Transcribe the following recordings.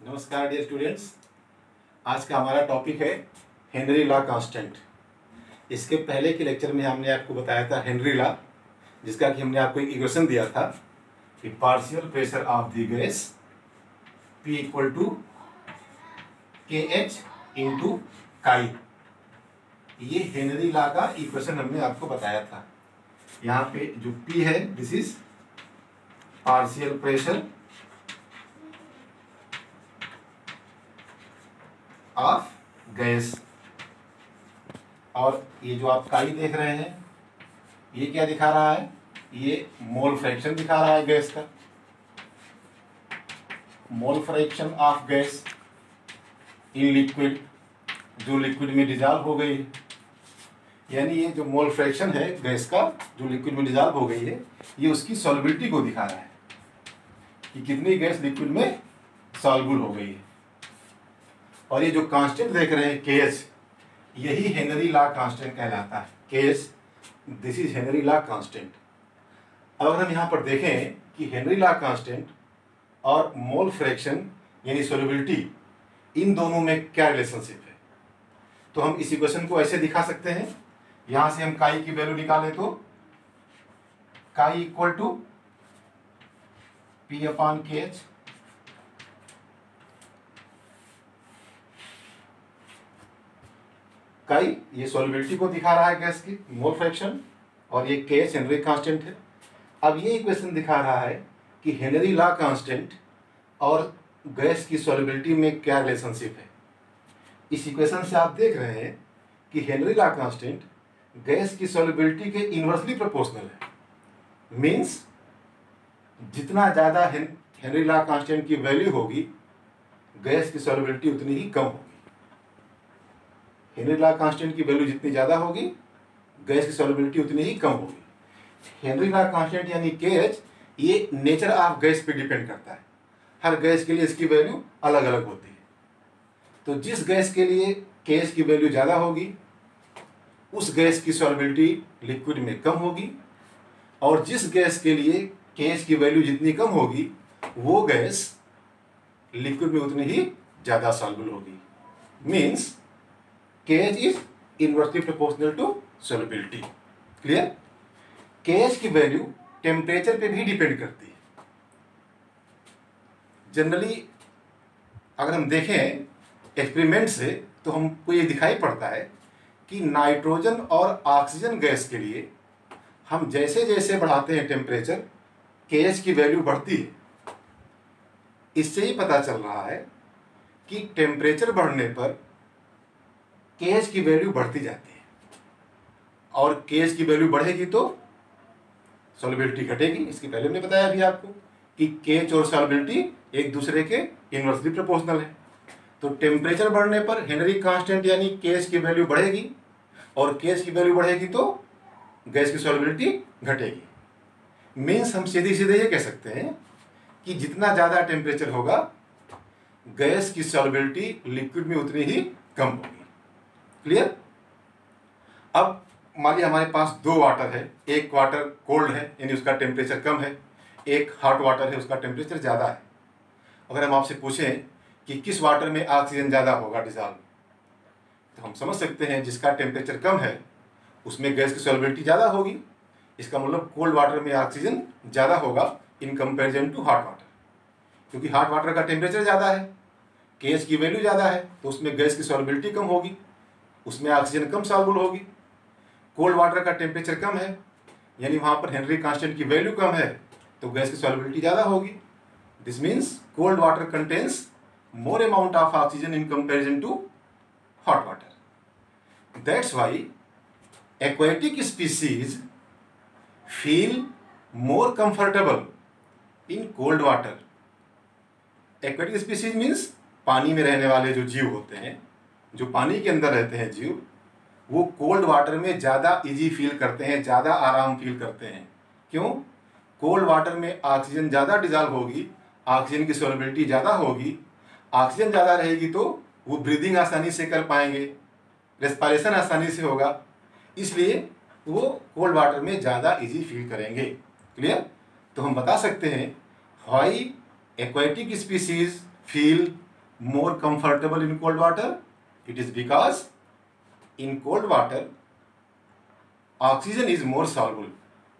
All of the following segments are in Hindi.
नमस्कार डियर स्टूडेंट्स। आज का हमारा टॉपिक है हेनरी लॉ कांस्टेंट। इसके पहले के लेक्चर में हमने आपको बताया था हेनरी लॉ, जिसका कि हमने आपको एक इक्वेशन दिया था कि partial pressure of the gas P equal to KH into chi. ये हेनरी लॉ का इक्वेशन हमने आपको बताया था। यहाँ पे जो P है this is partial pressure of gas, और ये जो आप काई देख रहे हैं ये क्या दिखा रहा है? ये मोल फ्रैक्शन दिखा रहा है गैस का। Mole fraction of gas in liquid, जो लिक्विड में डिजॉल्व हो गई है। यानी ये जो मोल फ्रैक्शन है गैस का जो लिक्विड में डिजॉल्व हो गई है, ये उसकी सॉल्युबिलिटी को दिखा रहा है कि कितनी गैस लिक्विड में सॉल्युबल हो गई है। और ये जो कांस्टेंट देख रहे हैं KH, यही हेनरी लॉ कांस्टेंट कहलाता है। KH, this is Henry law constant. अब अगर हम यहाँ पर देखें कि हेनरी लॉ कांस्टेंट और मोल फ्रैक्शन यानी सॉल्युबिलिटी, इन दोनों में क्या रिलेशनशिप है, तो हम इस इक्वेशन को ऐसे दिखा सकते हैं। यहाँ से हम काई की वैल्यू निकालें तो chi equal to P upon KH। Chi ये सॉल्युबिलिटी को दिखा रहा है गैस की, मोल फ्रैक्शन, और ये KH हेनरी कांस्टेंट है। अब ये इक्वेशन दिखा रहा है कि हेनरी लॉ कांस्टेंट और गैस की सॉल्युबिलिटी में क्या रिलेशनशिप है। इस इक्वेशन से आप देख रहे हैं कि हेनरी लॉ कांस्टेंट गैस की सॉल्युबिलिटी के इनवर्सली प्रोपोर्शनल है। मींस जितना ज़्यादा हेनरी लॉ कांस्टेंट की वैल्यू होगी, गैस की सॉल्युबिलिटी उतनी ही कम होगी। हेनरी लॉ कांस्टेंट की वैल्यू जितनी ज़्यादा होगी, गैस की सॉल्युबिलिटी उतनी ही कम होगी। हेनरी लॉ कांस्टेंट यानी KH, ये नेचर ऑफ गैस पे डिपेंड करता है। हर गैस के लिए इसकी वैल्यू अलग अलग होती है। तो जिस गैस के लिए KH की वैल्यू ज़्यादा होगी, उस गैस की सॉल्युबिलिटी लिक्विड में कम होगी, और जिस गैस के लिए KH की वैल्यू जितनी कम होगी, वो गैस लिक्विड में उतनी ही ज़्यादा सॉल्युबल होगी। Means KH is inversely proportional to solubility. Clear? KH की वैल्यू टेम्परेचर पे भी डिपेंड करती है। जनरली अगर हम देखें एक्सपेरिमेंट से, तो हमको ये दिखाई पड़ता है कि नाइट्रोजन और ऑक्सीजन गैस के लिए हम जैसे जैसे बढ़ाते हैं टेम्परेचर, KH की वैल्यू बढ़ती है। इससे ही पता चल रहा है कि टेम्परेचर बढ़ने पर KH की वैल्यू बढ़ती जाती है, और KH की वैल्यू बढ़ेगी तो सॉल्युबिलिटी घटेगी। इसके पहले मैंने बताया अभी आपको कि KH और सॉल्युबिलिटी एक दूसरे के इनवर्सली प्रोपोर्शनल है। तो टेम्परेचर बढ़ने पर हेनरी कांस्टेंट यानी KH की वैल्यू बढ़ेगी, और KH की वैल्यू बढ़ेगी तो गैस की सॉल्युबिलिटी घटेगी। मीन्स हम सीधे सीधे ये कह सकते हैं कि जितना ज़्यादा टेम्परेचर होगा, गैस की सॉल्युबिलिटी लिक्विड में उतनी ही कम होगी। क्लियर? अब मान लीजिए हमारे पास दो वाटर है, एक वाटर कोल्ड है यानी उसका टेम्परेचर कम है, एक हॉट वाटर है उसका टेम्परेचर ज़्यादा है। अगर हम आपसे पूछें कि किस वाटर में ऑक्सीजन ज़्यादा होगा डिजॉल्व, तो हम समझ सकते हैं जिसका टेम्परेचर कम है उसमें गैस की सॉल्युबिलिटी ज़्यादा होगी। इसका मतलब कोल्ड वाटर में ऑक्सीजन ज़्यादा होगा in comparison to hot water, क्योंकि हॉट वाटर का टेम्परेचर ज़्यादा है, KH की वैल्यू ज़्यादा है, तो उसमें गैस की सॉल्युबिलिटी कम होगी, उसमें ऑक्सीजन कम सॉल्युबल होगी। कोल्ड वाटर का टेम्परेचर कम है यानी वहाँ पर हेनरी कांस्टेंट की वैल्यू कम है, तो गैस की सॉल्युबिलिटी ज़्यादा होगी। This means cold water contains more amount of oxygen in comparison to hot water. That's why aquatic species feel more comfortable in cold water. Aquatic species means पानी में रहने वाले जो जीव होते हैं, जो पानी के अंदर रहते हैं जीव, वो कोल्ड वाटर में ज़्यादा इजी फील करते हैं, ज़्यादा आराम फील करते हैं। क्यों? कोल्ड वाटर में ऑक्सीजन ज़्यादा डिजॉल्व होगी, ऑक्सीजन की सॉल्युबिलिटी ज़्यादा होगी, ऑक्सीजन ज़्यादा रहेगी तो वो ब्रीदिंग आसानी से कर पाएंगे, रेस्पिरेशन आसानी से होगा, इसलिए वो कोल्ड वाटर में ज़्यादा इजी फील करेंगे। क्लियर? तो हम बता सकते हैं why aquatic species feel more comfortable in cold water? It is because in cold water oxygen is more soluble.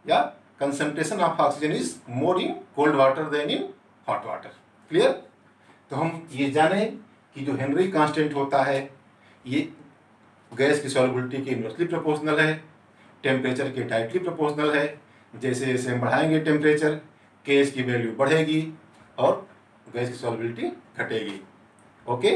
Yeah, concentration of oxygen is more in cold water than in hot water. Clear? तो हम ये जाने कि जो हेनरी कांस्टेंट होता है ये गैस की सॉल्युबिलिटी के इनवर्सली प्रोपोर्शनल है, टेम्परेचर के डायरेक्टली प्रोपोर्शनल है। जैसे जैसे हम बढ़ाएंगे टेम्परेचर, के एच की वैल्यू बढ़ेगी और गैस की सॉल्युबिलिटी घटेगी। ओके।